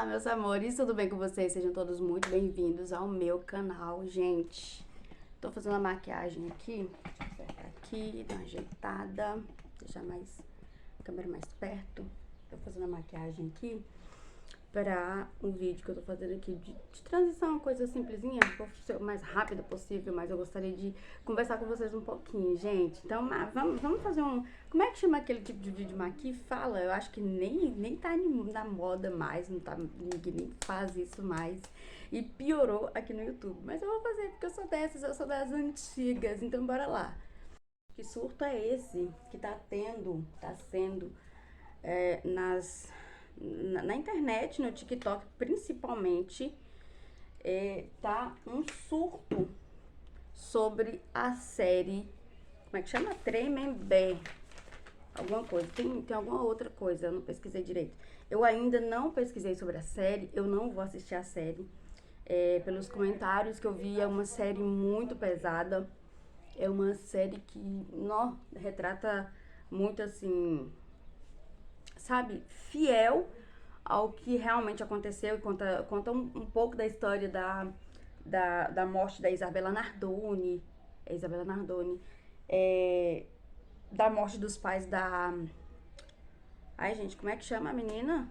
Olá, meus amores, tudo bem com vocês? Sejam todos muito bem-vindos ao meu canal, gente. Tô fazendo a maquiagem aqui, deixa eu acertar aqui, dar uma ajeitada, deixar a câmera mais perto. Tô fazendo a maquiagem aqui para um vídeo que eu tô fazendo aqui de transição, uma coisa simplesinha, vou ser o mais rápida possível, mas eu gostaria de conversar com vocês um pouquinho, gente. Então, vamos fazer um... Como é que chama aquele tipo de vídeo maqui? Fala, eu acho que nem tá na moda mais, não tá, ninguém nem faz isso mais. E piorou aqui no YouTube, mas eu vou fazer porque eu sou das antigas, então bora lá. Que surto é esse que tá sendo na internet, no TikTok principalmente, tá um surto sobre a série, como é que chama? Tremembé, alguma coisa, tem alguma outra coisa, eu não pesquisei direito. Eu ainda não pesquisei sobre a série, eu não vou assistir a série. Pelos comentários que eu vi, é uma série muito pesada, é uma série que, retrata muito assim, sabe, fiel ao que realmente aconteceu, e conta um pouco da história da morte da Isabela Nardoni, da morte dos pais da... Ai, gente, como é que chama a menina?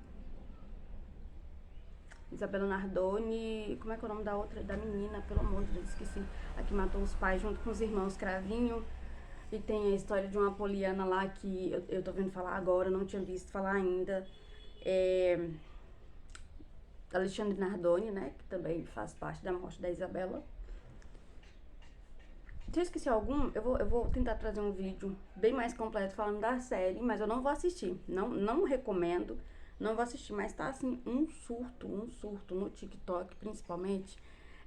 Isabela Nardoni, como é que é o nome da outra, da menina, pelo amor de Deus, esqueci. A que matou os pais junto com os irmãos Cravinho. E tem a história de uma poliana lá que eu tô vendo falar agora, não tinha visto falar ainda. Alexandre Nardoni, né, que também faz parte da morte da Isabela. Se eu esqueci algum, eu vou tentar trazer um vídeo bem mais completo falando da série, mas eu não vou assistir, não recomendo, não vou assistir, mas tá assim, um surto no TikTok, principalmente,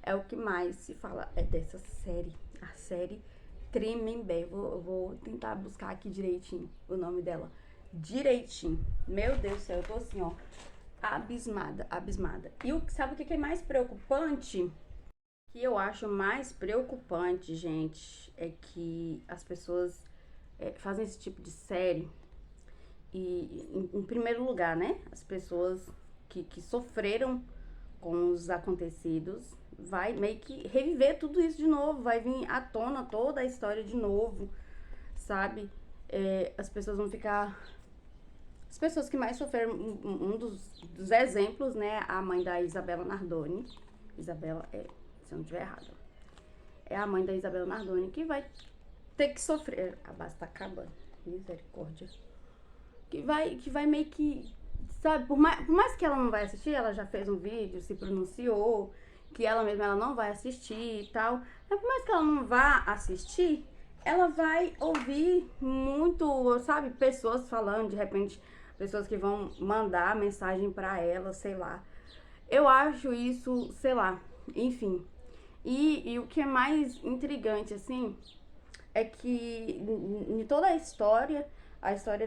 é o que mais se fala dessa série, a série Tremembé. Eu vou tentar buscar aqui direitinho o nome dela, direitinho, meu Deus do céu, eu tô assim, ó, abismada. E sabe o que é mais preocupante? Que eu acho mais preocupante, gente, é que as pessoas fazem esse tipo de série e, em primeiro lugar, né, as pessoas que sofreram com os acontecidos vai meio que reviver tudo isso de novo, vai vir à tona toda a história de novo, sabe? As pessoas vão ficar... As pessoas que mais sofreram, um dos exemplos, né, a mãe da Isabela Nardoni. Isabela, se eu não estiver errada, é a mãe da Isabela Nardoni que vai ter que sofrer. A base tá acabando, misericórdia. Que vai meio que, sabe, por mais que ela não vai assistir, ela já fez um vídeo, se pronunciou, que ela mesma ela não vai assistir e tal. Mas por mais que ela não vá assistir, ela vai ouvir muito, sabe, pessoas falando, de repente, pessoas que vão mandar mensagem pra ela, sei lá. Eu acho isso, sei lá, enfim. E o que é mais intrigante, assim, é que em toda a história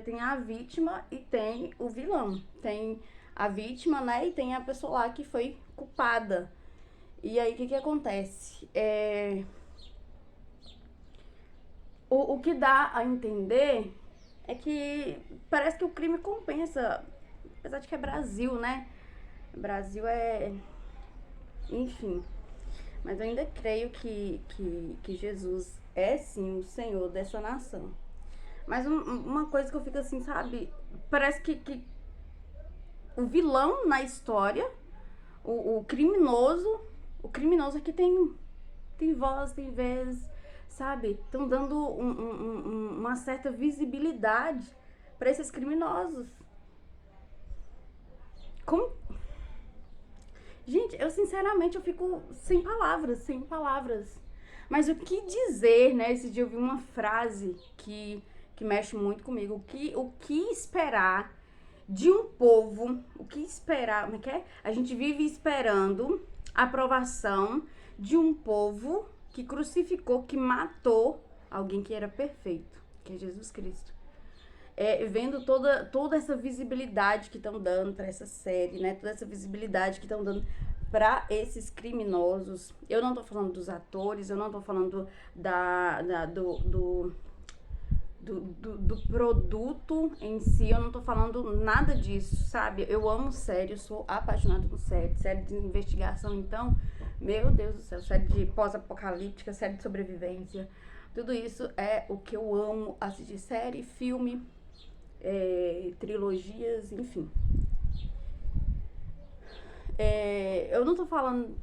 tem a vítima e tem o vilão. Tem a vítima, né, e tem a pessoa lá que foi culpada. E aí, o que acontece? O que dá a entender é que parece que o crime compensa, apesar de que é Brasil, né? Brasil é... Enfim, mas eu ainda creio que Jesus é sim o Senhor dessa nação. Mas uma coisa que eu fico assim, sabe? Parece que o vilão na história, o criminoso, o criminoso aqui tem voz, tem vez, sabe? Estão dando uma certa visibilidade para esses criminosos. Como... Gente, eu sinceramente eu fico sem palavras, sem palavras. Mas o que dizer, né? Esse dia eu vi uma frase que mexe muito comigo. O que esperar de um povo? O que esperar? Como é que é? A gente vive esperando a aprovação de um povo que crucificou, que matou alguém que era perfeito, que é Jesus Cristo. Vendo toda essa visibilidade que estão dando para essa série, né? Toda essa visibilidade que estão dando para esses criminosos. Eu não tô falando dos atores, eu não tô falando do produto em si, eu não tô falando nada disso, sabe? Eu amo série, eu sou apaixonada por série de investigação, então, meu Deus do céu, série de pós-apocalíptica, série de sobrevivência, tudo isso é o que eu amo assistir, série, filme, trilogias, enfim. Eu não tô falando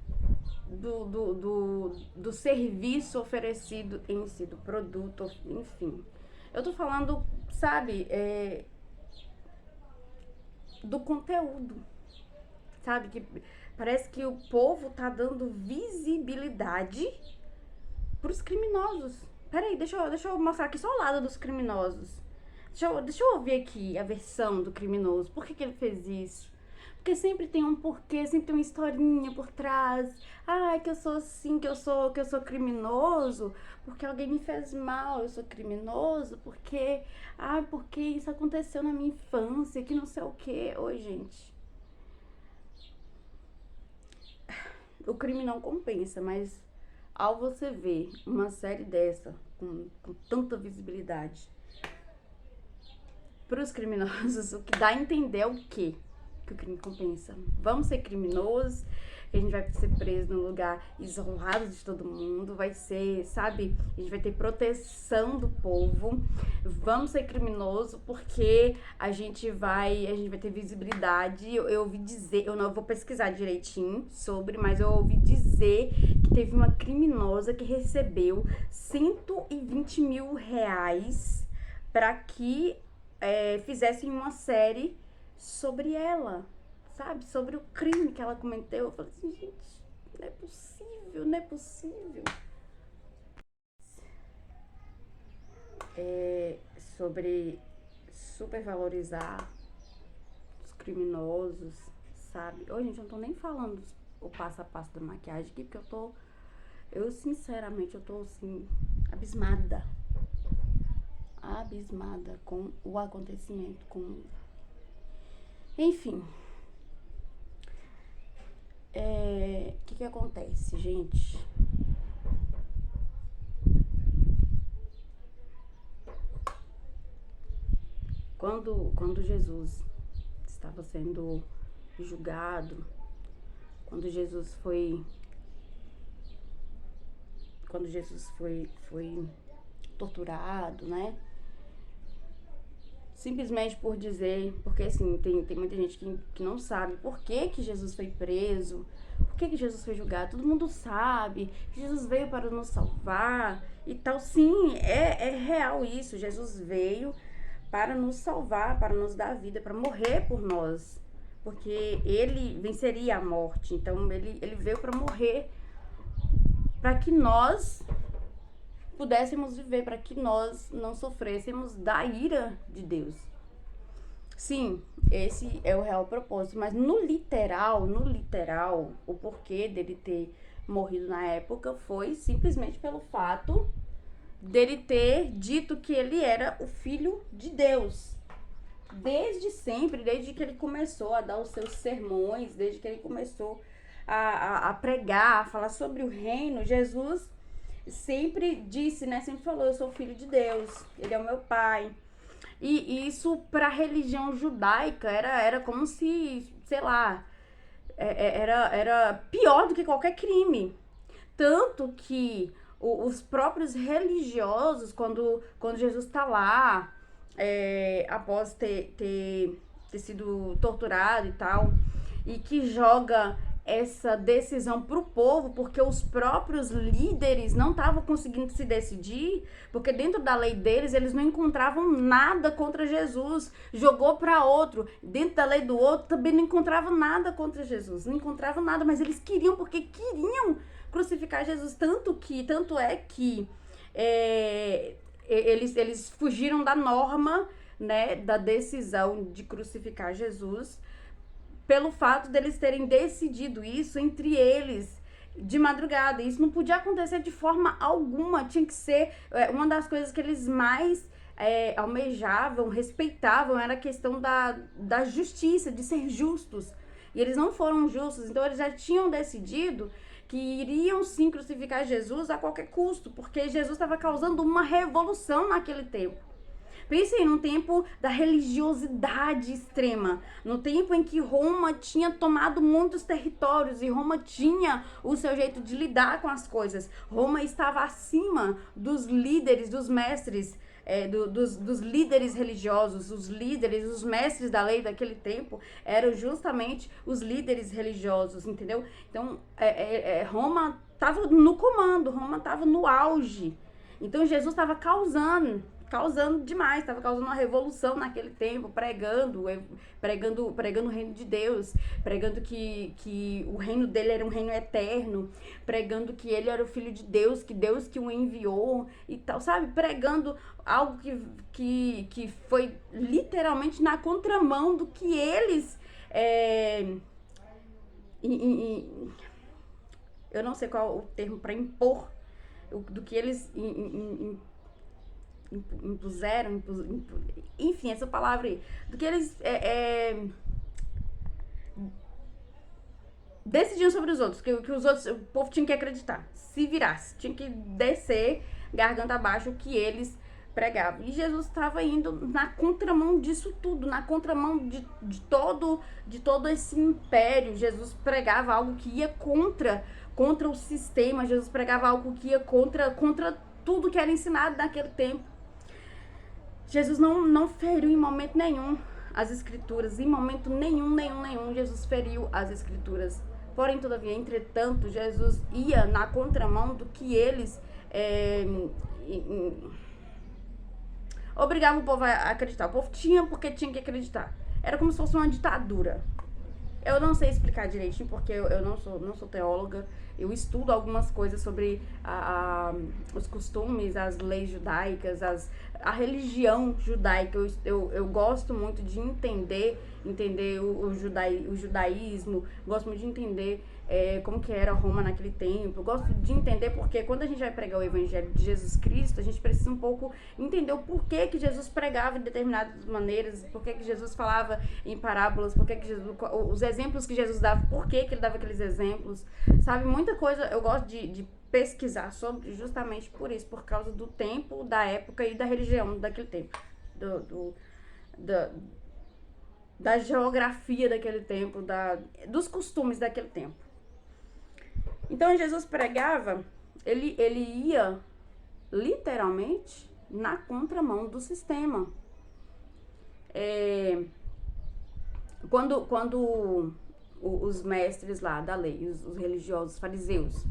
do serviço oferecido em si, do produto, enfim. Eu tô falando, sabe, do conteúdo, sabe? Que parece que o povo tá dando visibilidade pros criminosos. Peraí, deixa eu mostrar aqui só o lado dos criminosos. Deixa eu ouvir aqui a versão do criminoso. Por que ele fez isso? Porque sempre tem um porquê, sempre tem uma historinha por trás. Ai, que eu sou assim, que eu sou criminoso, porque alguém me fez mal, eu sou criminoso, porque. Ai, porque isso aconteceu na minha infância, que não sei o quê. Oi, gente. O crime não compensa, mas ao você ver uma série dessa, com tanta visibilidade, para os criminosos, o que dá a entender é o quê? Que o crime compensa. Vamos ser criminosos, que a gente vai ser preso num lugar isolado de todo mundo, vai ser, sabe, a gente vai ter proteção do povo. Vamos ser criminoso porque a gente vai ter visibilidade. Eu ouvi dizer, eu não vou pesquisar direitinho sobre, mas eu ouvi dizer que teve uma criminosa que recebeu 120 mil reais para que fizessem uma série sobre ela, sabe? Sobre o crime que ela cometeu. Eu falei assim, gente, não é possível, não é possível. Sobre supervalorizar os criminosos, sabe? Ô, gente, eu não tô nem falando o passo a passo da maquiagem aqui, porque eu sinceramente, eu tô assim, abismada com o acontecimento, enfim. O que acontece, gente? Quando Jesus estava sendo julgado, quando Jesus foi torturado, né? Simplesmente por dizer, porque assim, tem muita gente que não sabe por que Jesus foi preso, por que Jesus foi julgado. Todo mundo sabe que Jesus veio para nos salvar e tal. Sim, é real isso. Jesus veio para nos salvar, para nos dar vida, para morrer por nós. Porque ele venceria a morte. Então ele veio para morrer, para que nós pudéssemos viver, para que nós não sofrêssemos da ira de Deus. Sim, esse é o real propósito, mas no literal, o porquê dele ter morrido na época foi simplesmente pelo fato dele ter dito que ele era o filho de Deus. Desde sempre, desde que ele começou a dar os seus sermões, desde que ele começou a pregar, a falar sobre o reino, Jesus sempre disse, né? Sempre falou, eu sou filho de Deus, ele é o meu pai. E isso para a religião judaica era como se, sei lá, era pior do que qualquer crime. Tanto que os próprios religiosos, quando Jesus está lá, após ter sido torturado e tal, e que joga essa decisão para o povo, porque os próprios líderes não estavam conseguindo se decidir, porque dentro da lei deles, eles não encontravam nada contra Jesus, jogou para outro, dentro da lei do outro também não encontrava nada contra Jesus, não encontravam nada, mas eles queriam, porque queriam crucificar Jesus, tanto é que eles fugiram da norma, né, da decisão de crucificar Jesus, pelo fato deles terem decidido isso entre eles de madrugada. Isso não podia acontecer de forma alguma. Tinha que ser uma das coisas que eles mais almejavam, respeitavam, era a questão da justiça, de ser justos. E eles não foram justos, então eles já tinham decidido que iriam sim crucificar Jesus a qualquer custo, porque Jesus estava causando uma revolução naquele tempo. Pensem num tempo da religiosidade extrema, no tempo em que Roma tinha tomado muitos territórios e Roma tinha o seu jeito de lidar com as coisas. Roma estava acima dos líderes, dos mestres, dos líderes religiosos, os líderes, os mestres da lei daquele tempo eram justamente os líderes religiosos, entendeu? Então, Roma estava no comando, Roma estava no auge. Então, Jesus estava causando demais, estava causando uma revolução naquele tempo, pregando o reino de Deus, pregando que o reino dele era um reino eterno, pregando que ele era o filho de Deus que o enviou e tal, sabe? Pregando algo que foi literalmente na contramão do que eles eu não sei qual o termo para impor, do que eles impuseram, enfim, essa palavra aí, do que eles decidiam sobre os outros, que os outros, o povo tinha que acreditar, se virasse, tinha que descer garganta abaixo o que eles pregavam. E Jesus estava indo na contramão disso tudo, na contramão de todo esse império. Jesus pregava algo que ia contra o sistema, Jesus pregava algo que ia contra tudo que era ensinado naquele tempo. Jesus não feriu em momento nenhum as escrituras, em momento nenhum, Jesus feriu as escrituras. Porém, todavia, entretanto, Jesus ia na contramão do que eles obrigavam o povo a acreditar. O povo tinha porque tinha que acreditar. Era como se fosse uma ditadura. Eu não sei explicar direitinho, porque eu não sou teóloga. Eu estudo algumas coisas sobre os costumes, as leis judaicas, a religião judaica. Eu gosto muito de entender o judaísmo, gosto muito de entender como que era Roma naquele tempo. Eu gosto de entender porque quando a gente vai pregar o evangelho de Jesus Cristo, a gente precisa um pouco entender o porquê que Jesus pregava de determinadas maneiras, porquê que Jesus falava em parábolas, porquê que os exemplos que Jesus dava, porquê que ele dava aqueles exemplos, sabe? Muita coisa eu gosto de pesquisar sobre, justamente por isso, por causa do tempo, da época e da religião daquele tempo, da geografia daquele tempo, dos costumes daquele tempo. Então, Jesus pregava, ele ia literalmente na contramão do sistema. Quando os mestres lá da lei, os religiosos, os fariseus,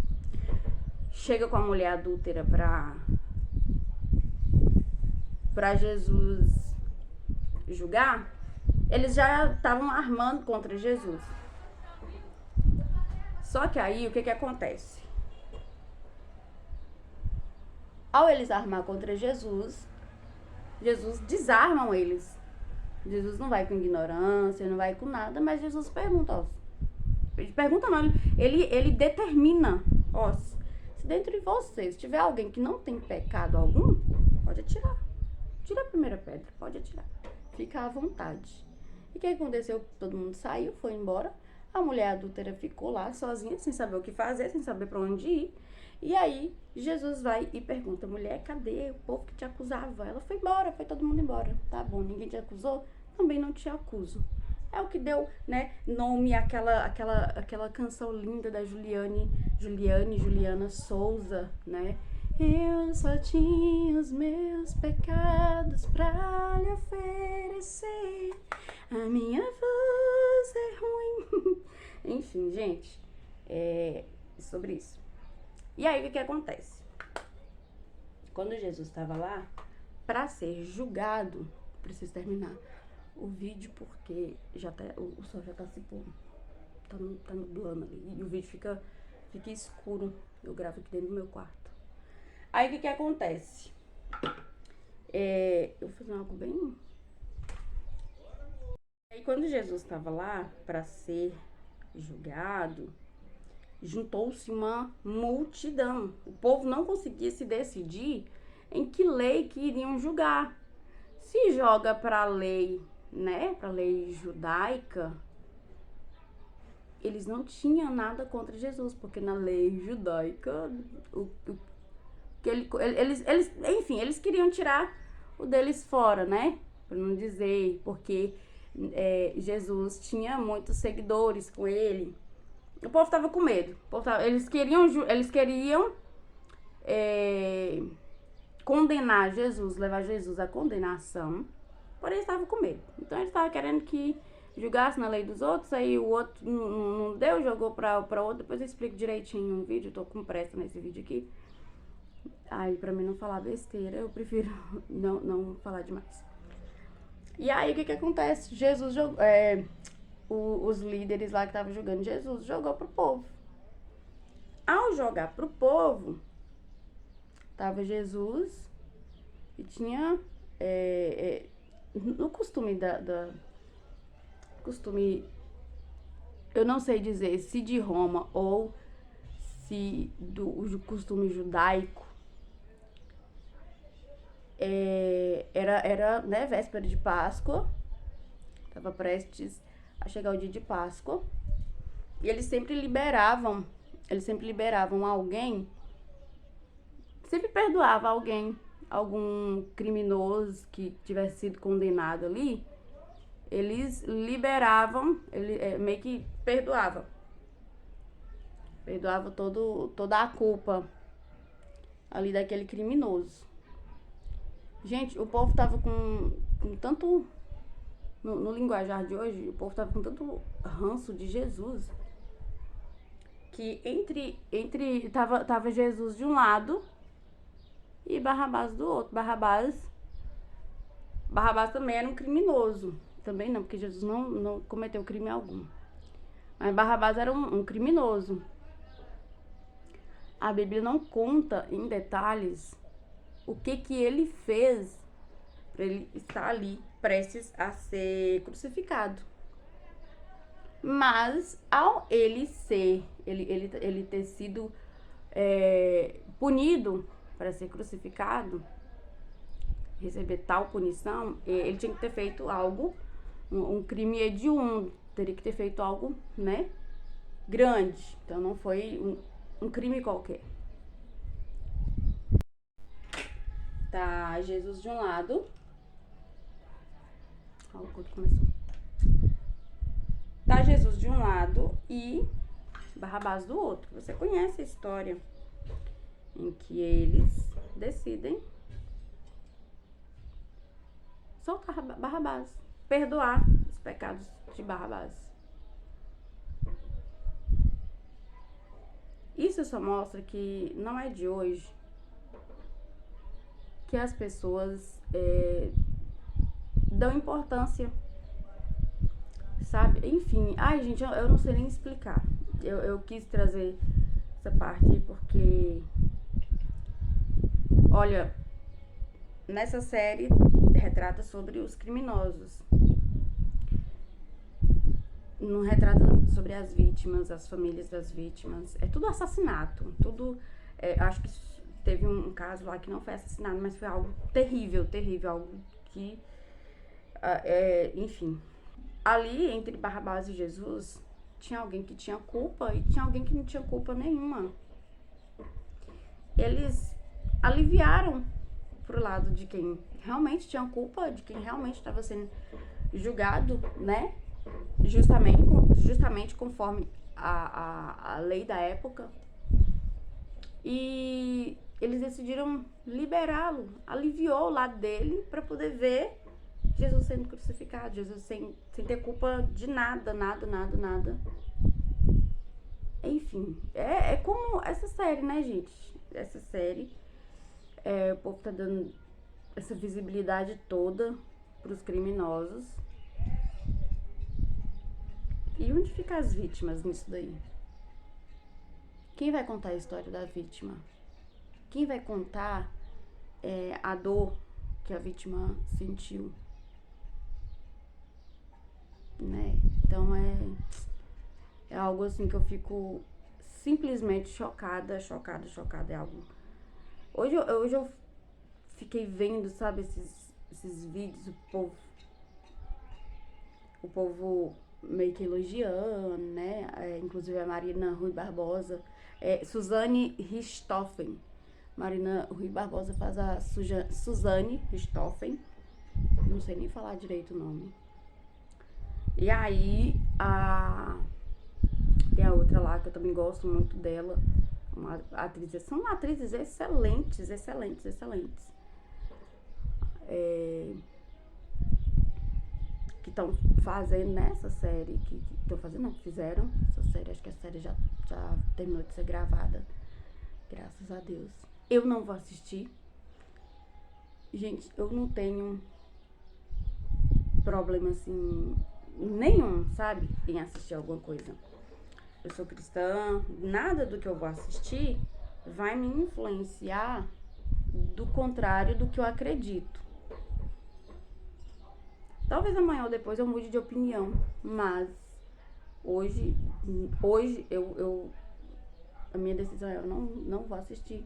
chega com a mulher adúltera pra Jesus julgar, eles já estavam armando contra Jesus. Só que aí, o que acontece? Ao eles armar contra Jesus desarmam eles. Jesus não vai com ignorância, não vai com nada, mas Jesus pergunta, ó. Pergunta não, ele determina, ó, se dentro de vocês tiver alguém que não tem pecado algum, pode atirar. Tira a primeira pedra, pode atirar. Fica à vontade. E o que aconteceu? Todo mundo saiu, foi embora. A mulher adúltera ficou lá sozinha, sem saber o que fazer, sem saber pra onde ir. E aí, Jesus vai e pergunta, mulher, cadê o povo que te acusava? Ela foi embora, foi todo mundo embora. Tá bom, ninguém te acusou? Também não te acuso. É o que deu, né, nome àquela canção linda da Juliana Souza, né? Eu só tinha os meus pecados pra lhe oferecer. A minha voz é ruim. Enfim, gente, sobre isso. E aí, o que acontece? Quando Jesus estava lá, para ser julgado, preciso terminar o vídeo porque o sol já tá se pondo, tá nublando ali, e o vídeo fica escuro. Eu gravo aqui dentro do meu quarto. Aí, o que acontece? Eu vou fazer algo bem... Aí, quando Jesus estava lá para ser julgado, juntou-se uma multidão. O povo não conseguia se decidir em que lei que iriam julgar. Se joga para a lei, né, para a lei judaica, eles não tinham nada contra Jesus, porque na lei judaica, enfim, eles queriam tirar o deles fora, né? Para não dizer, porque Jesus tinha muitos seguidores com ele. O povo tava com medo. Eles queriam condenar Jesus, levar Jesus à condenação, porém eles estavam com medo. Então eles estavam querendo que julgasse na lei dos outros, aí o outro não deu, jogou pra outro. Depois eu explico direitinho no vídeo, tô com pressa nesse vídeo aqui. Aí, pra mim não falar besteira, eu prefiro não falar demais. E aí, o que acontece? Jesus jogou, os líderes lá que estavam jogando Jesus jogou pro povo. Ao jogar pro povo, tava Jesus e tinha no costume costume, eu não sei dizer se de Roma ou se do costume judaico, era né, véspera de Páscoa, tava prestes a chegar o dia de Páscoa, e eles sempre liberavam alguém, sempre perdoava alguém, algum criminoso que tivesse sido condenado ali, eles liberavam, meio que perdoava toda a culpa ali daquele criminoso. Gente, o povo tava com tanto, no linguajar de hoje, o povo tava com tanto ranço de Jesus, que tava Jesus de um lado e Barrabás do outro. Barrabás também era um criminoso. Também não, porque Jesus não cometeu crime algum. Mas Barrabás era um criminoso. A Bíblia não conta em detalhes o que ele fez para ele estar ali prestes a ser crucificado. Mas ao ele ter sido punido para ser crucificado, receber tal punição, ele tinha que ter feito algo, um crime hediondo, teria que ter feito algo, né, grande. Então não foi um crime qualquer. Tá Jesus de um lado. Ó, o culto começou. Tá Jesus de um lado e Barrabás do outro. Você conhece a história em que eles decidem soltar Barrabás, perdoar os pecados de Barrabás. Isso só mostra que não é de hoje que as pessoas dão importância, sabe? Enfim, ai gente, eu não sei nem explicar. Eu quis trazer essa parte aí porque, olha, nessa série retrata sobre os criminosos. Não retrata sobre as vítimas, as famílias das vítimas. É tudo assassinato. Tudo. Acho que teve um caso lá que não foi assassinado, mas foi algo terrível, terrível. Algo que. Enfim. Ali, entre Barrabás e Jesus, tinha alguém que tinha culpa e tinha alguém que não tinha culpa nenhuma. Eles aliviaram pro lado de quem realmente tinha culpa, de quem realmente estava sendo julgado, né? Justamente conforme a lei da época. E eles decidiram liberá-lo, aliviou o lado dele para poder ver Jesus sendo crucificado, Jesus sem ter culpa de nada. Enfim, é como essa série, né, gente? Essa série, o povo tá dando essa visibilidade toda pros criminosos. E onde ficam as vítimas nisso daí? Quem vai contar a história da vítima? Quem vai contar a dor que a vítima sentiu? Né? Então é algo assim que eu fico simplesmente chocada. É algo. Hoje eu fiquei vendo, sabe, esses vídeos, o povo meio que elogiando, né? Inclusive a Marina Rui Barbosa, Suzane Richthofen. Marina Rui Barbosa faz a Suzane Richthofen. Não sei nem falar direito o nome. E aí, tem a outra lá que eu também gosto muito dela. Uma atriz, são atrizes excelentes, excelentes, excelentes. Que estão fazendo nessa série, que estão fazendo, não, fizeram essa série, acho que a série já terminou de ser gravada, graças a Deus. Eu não vou assistir. Gente, eu não tenho problema, assim, nenhum, sabe, em assistir alguma coisa. Eu sou cristã, nada do que eu vou assistir vai me influenciar do contrário do que eu acredito. Talvez amanhã ou depois eu mude de opinião, mas hoje a minha decisão é eu não vou assistir,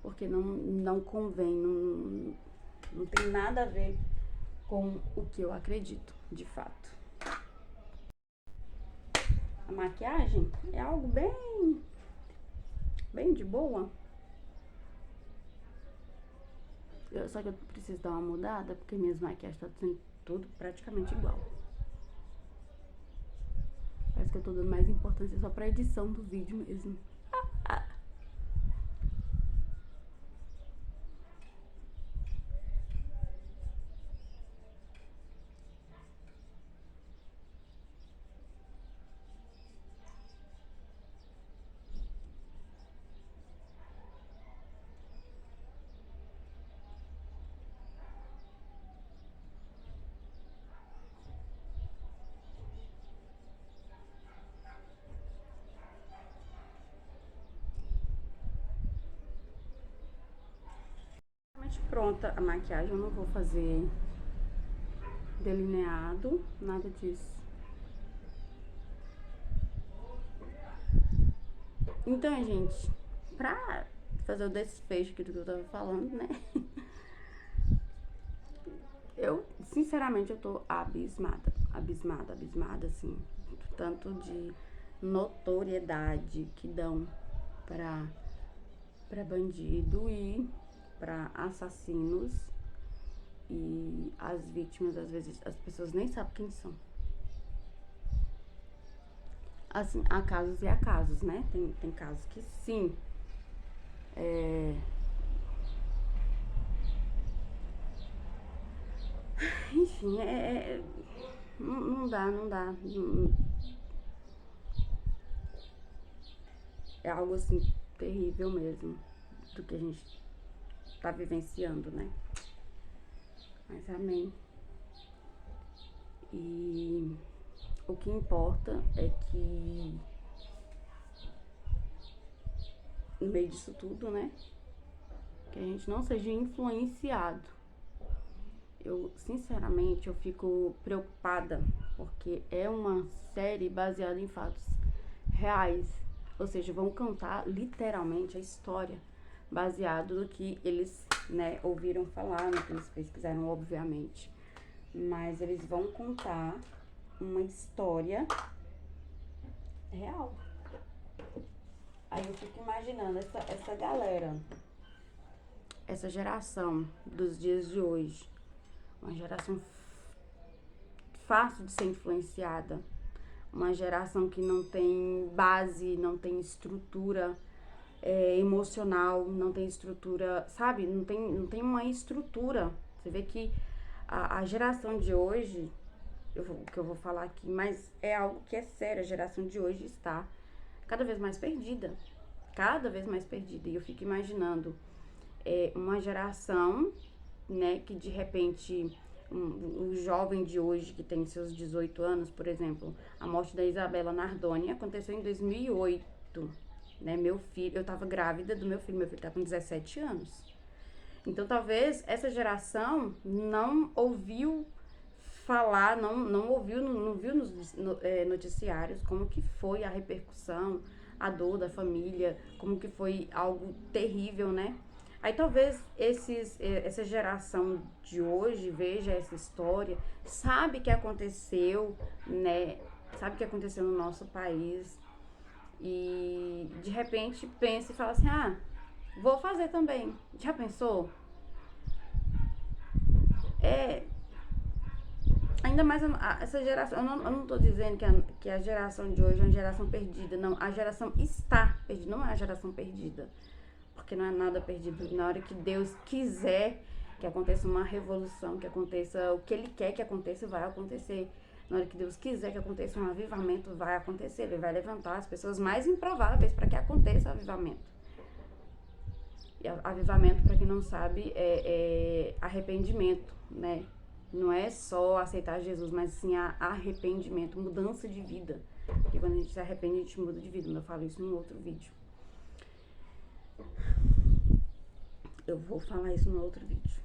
porque não convém, não tem nada a ver com o que eu acredito, de fato. A maquiagem é algo bem de boa. Só que eu preciso dar uma mudada, porque minhas maquiagens estão sendo tudo praticamente igual. Parece que eu tô dando mais importância só pra edição do vídeo mesmo. Pronta a maquiagem, eu não vou fazer delineado, nada disso. Então, gente, pra fazer o desfecho aqui do que eu tava falando, né? Eu, sinceramente, eu tô abismada, assim, tanto de notoriedade que dão pra bandido e pra assassinos, e as vítimas, às vezes, as pessoas nem sabem quem são. Assim, há casos e há casos, né? Tem casos que sim, enfim, não dá. É algo assim terrível mesmo do que a gente tá vivenciando, né? Mas amém. E o que importa é que no meio disso tudo, né, que a gente não seja influenciado. Eu, sinceramente, eu fico preocupada, porque é uma série baseada em fatos reais. Ou seja, vão contar literalmente a história baseado no que eles, né, ouviram falar, no que eles pesquisaram, obviamente. Mas eles vão contar uma história real. Aí eu fico imaginando essa galera, essa geração dos dias de hoje, uma geração fácil de ser influenciada, uma geração que não tem base, não tem estrutura emocional, não tem estrutura, sabe? Não tem uma estrutura. Você vê que a geração de hoje, o que eu vou falar aqui, mas é algo que é sério, a geração de hoje está cada vez mais perdida. Cada vez mais perdida. E eu fico imaginando uma geração, né, que de repente o jovem de hoje que tem seus 18 anos, por exemplo, a morte da Isabela Nardoni aconteceu em 2008, né? Meu filho, eu tava grávida do meu filho tá com 17 anos. Então talvez essa geração não ouviu falar, não ouviu, não viu nos noticiários como que foi a repercussão, a dor da família, como que foi algo terrível, né? Aí talvez essa geração de hoje veja essa história, sabe que aconteceu, né? Sabe que aconteceu no nosso país e de repente pensa e fala assim, Vou fazer também. Já pensou? É, ainda mais essa geração. Eu não tô dizendo que a geração de hoje é uma geração perdida. Não, a geração está perdida. Não é a geração perdida. Porque não é nada perdido. Na hora que Deus quiser que aconteça uma revolução, que aconteça o que Ele quer que aconteça, vai acontecer. Na hora que Deus quiser que aconteça um avivamento, vai acontecer. Ele vai levantar as pessoas mais improváveis para que aconteça o avivamento. E avivamento, para quem não sabe, é arrependimento, né? Não é só aceitar Jesus, mas sim arrependimento, mudança de vida. Porque quando a gente se arrepende, a gente muda de vida. Eu falo isso num outro vídeo. Eu vou falar isso no outro vídeo.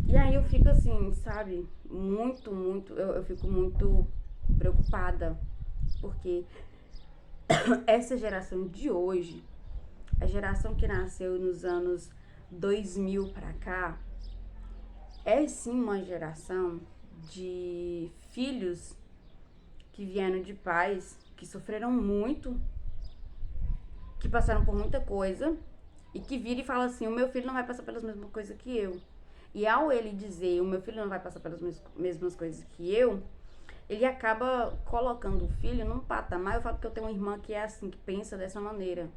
E aí eu fico assim, sabe? Eu fico muito preocupada. Porque essa geração de hoje, a geração que nasceu nos anos 2000 pra cá, é sim uma geração de filhos que vieram de pais que sofreram muito, que passaram por muita coisa, e que vira e fala assim, o meu filho não vai passar pelas mesmas coisas que eu. E ao ele dizer, o meu filho não vai passar pelas mesmas coisas que eu, ele acaba colocando o filho num patamar. Eu falo que eu tenho uma irmã que é assim, que pensa dessa maneira.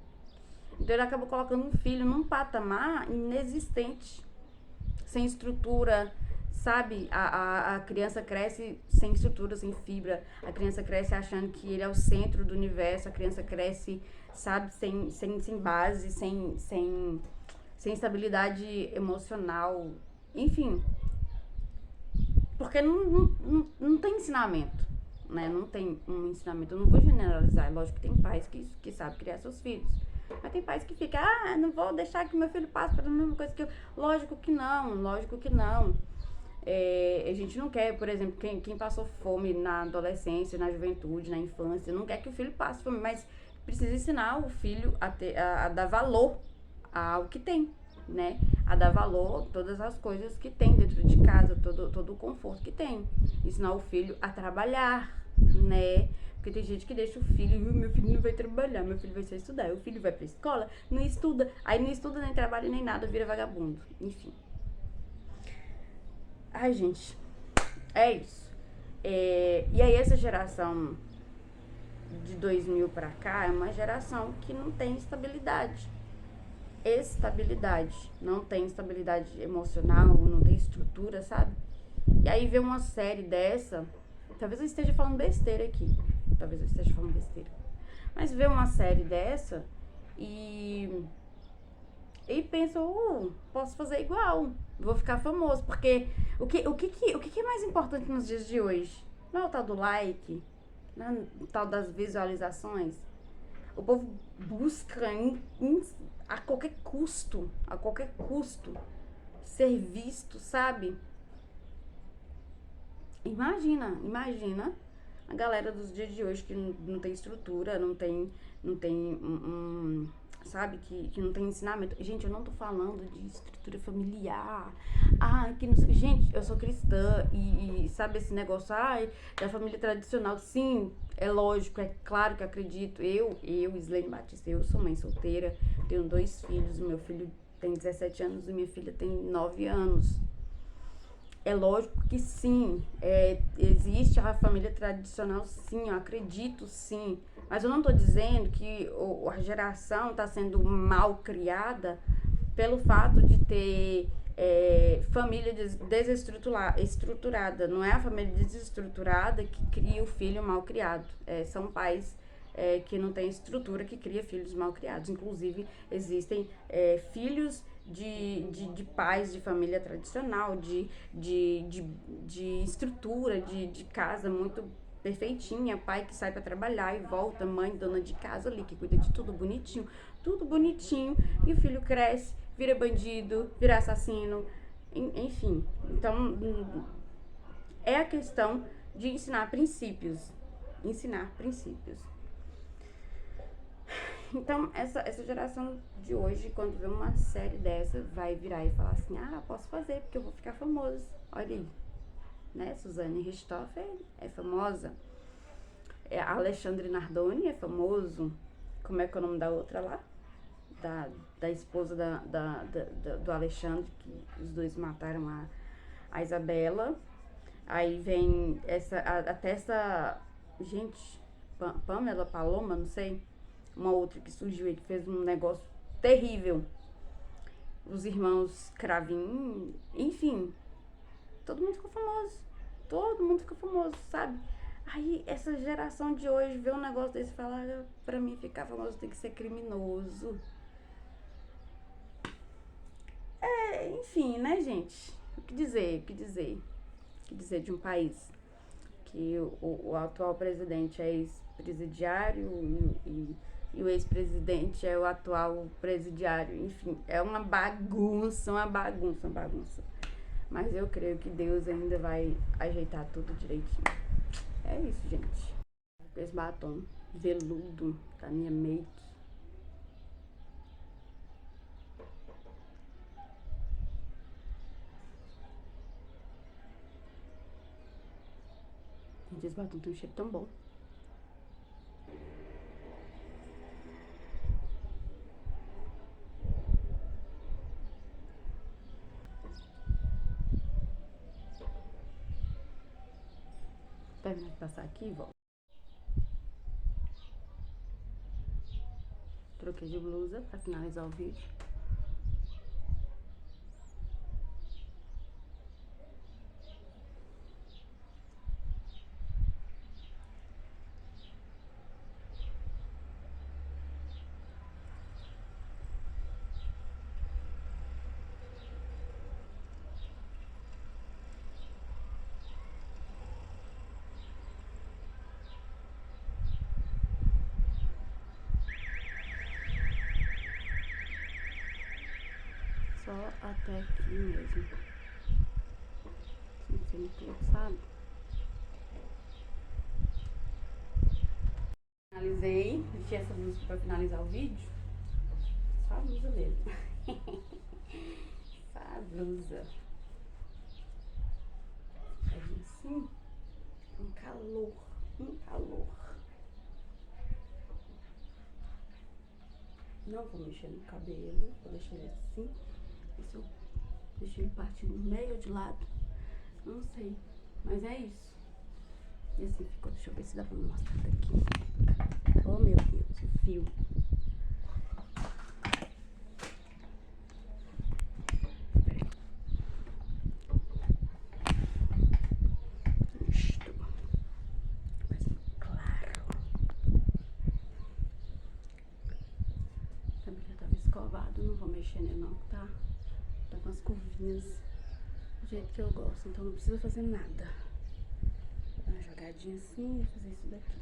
Então ele acaba colocando um filho num patamar inexistente, sem estrutura, sabe? A criança cresce sem estrutura, sem fibra. A criança cresce achando que ele é o centro do universo. A criança cresce, sabe, sem base, sem estabilidade emocional. Enfim, porque não tem ensinamento, né? Não tem um ensinamento. Eu não vou generalizar. Lógico que tem pais que sabem criar seus filhos. Mas tem pais que ficam, não vou deixar que meu filho passe pela mesma coisa que eu. Lógico que não, lógico que não. A gente não quer, por exemplo, quem passou fome na adolescência, na juventude, na infância, não quer que o filho passe fome, mas precisa ensinar o filho a dar valor ao que tem, né? A dar valor a todas as coisas que tem dentro de casa, todo o conforto que tem. Ensinar o filho a trabalhar, né? Porque tem gente que deixa o filho, meu filho não vai trabalhar, meu filho vai só estudar. O filho vai pra escola, não estuda, aí não estuda, nem trabalha, nem nada, vira vagabundo. Enfim. Ai, gente, é isso. E aí essa geração de 2000 pra cá é uma geração que não tem estabilidade. Não tem estabilidade emocional, não tem estrutura, sabe? E aí ver uma série dessa, talvez eu esteja falando besteira aqui, mas ver uma série dessa e pensa, posso fazer igual, vou ficar famoso, porque o que é mais importante nos dias de hoje? Não é o tal do like, não é o tal das visualizações? O povo busca a qualquer custo, ser visto, sabe? Imagina a galera dos dias de hoje que não tem estrutura, não tem sabe, que não tem ensinamento. Gente, eu não tô falando de estrutura familiar. Que não sei. Gente, eu sou cristã e sabe esse negócio, da família tradicional. Sim, é lógico, é claro que acredito. Islene Batista, eu sou mãe solteira, tenho 2 filhos, meu filho tem 17 anos e minha filha tem 9 anos. É lógico que sim, existe a família tradicional, sim, eu acredito, sim. Mas eu não estou dizendo que a geração está sendo mal criada pelo fato de ter família desestruturada. Não é a família desestruturada que cria o filho mal criado. São pais que não têm estrutura que cria filhos mal criados. Inclusive, existem filhos de pais de família tradicional, de estrutura, de casa muito perfeitinha, pai que sai pra trabalhar e volta, mãe dona de casa ali, que cuida de tudo bonitinho, e o filho cresce, vira bandido, vira assassino, enfim. Então, é a questão de ensinar princípios. Então, essa geração de hoje, quando vê uma série dessa, vai virar e falar assim, posso fazer, porque eu vou ficar famoso. Olha aí, né? Suzane Richthofen é famosa. Alexandre Nardoni é famoso. Como é que é o nome da outra lá? Da da esposa do Alexandre, que os dois mataram a Isabela. Aí vem até essa, gente, Pamela Paloma, não sei, uma outra que surgiu aí que fez um negócio terrível. Os irmãos Cravin, enfim, todo mundo ficou famoso. Todo mundo ficou famoso, sabe? Aí essa geração de hoje vê um negócio desse e fala, pra mim ficar famoso tem que ser criminoso. Enfim, né, gente? O que dizer? O que dizer? O que dizer de um país que o atual presidente é ex-presidiário e o ex-presidente é o atual presidiário. Enfim, é uma bagunça, uma bagunça, uma bagunça. Mas eu creio que Deus ainda vai ajeitar tudo direitinho. É isso, gente. Esse batom veludo da minha make. Gente, esse batom tem um cheiro tão bom. Terminar de passar aqui e volto. Troquei de blusa pra finalizar o vídeo. Só até aqui mesmo. Sem tudo, sabe? Finalizei. Deixei essa blusa pra finalizar o vídeo. Só a blusa mesmo. Só a blusa. Aí assim, um calor. Um calor. Não vou mexer no cabelo. Vou deixar ele assim. E se eu deixar ele partir no meio ou de lado? Não sei. Mas é isso. E assim ficou. Deixa eu ver se dá pra me mostrar daqui. Oh, meu Deus. O fio. Isto. Mais claro. Também já tava escovado. Não vou mexer nele não, tá? Tá com as curvinhas do jeito que eu gosto. Então não precisa fazer nada. Dar uma jogadinha assim e fazer isso daqui.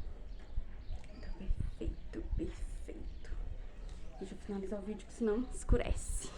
Tá perfeito, perfeito. Deixa eu finalizar o vídeo, que senão escurece.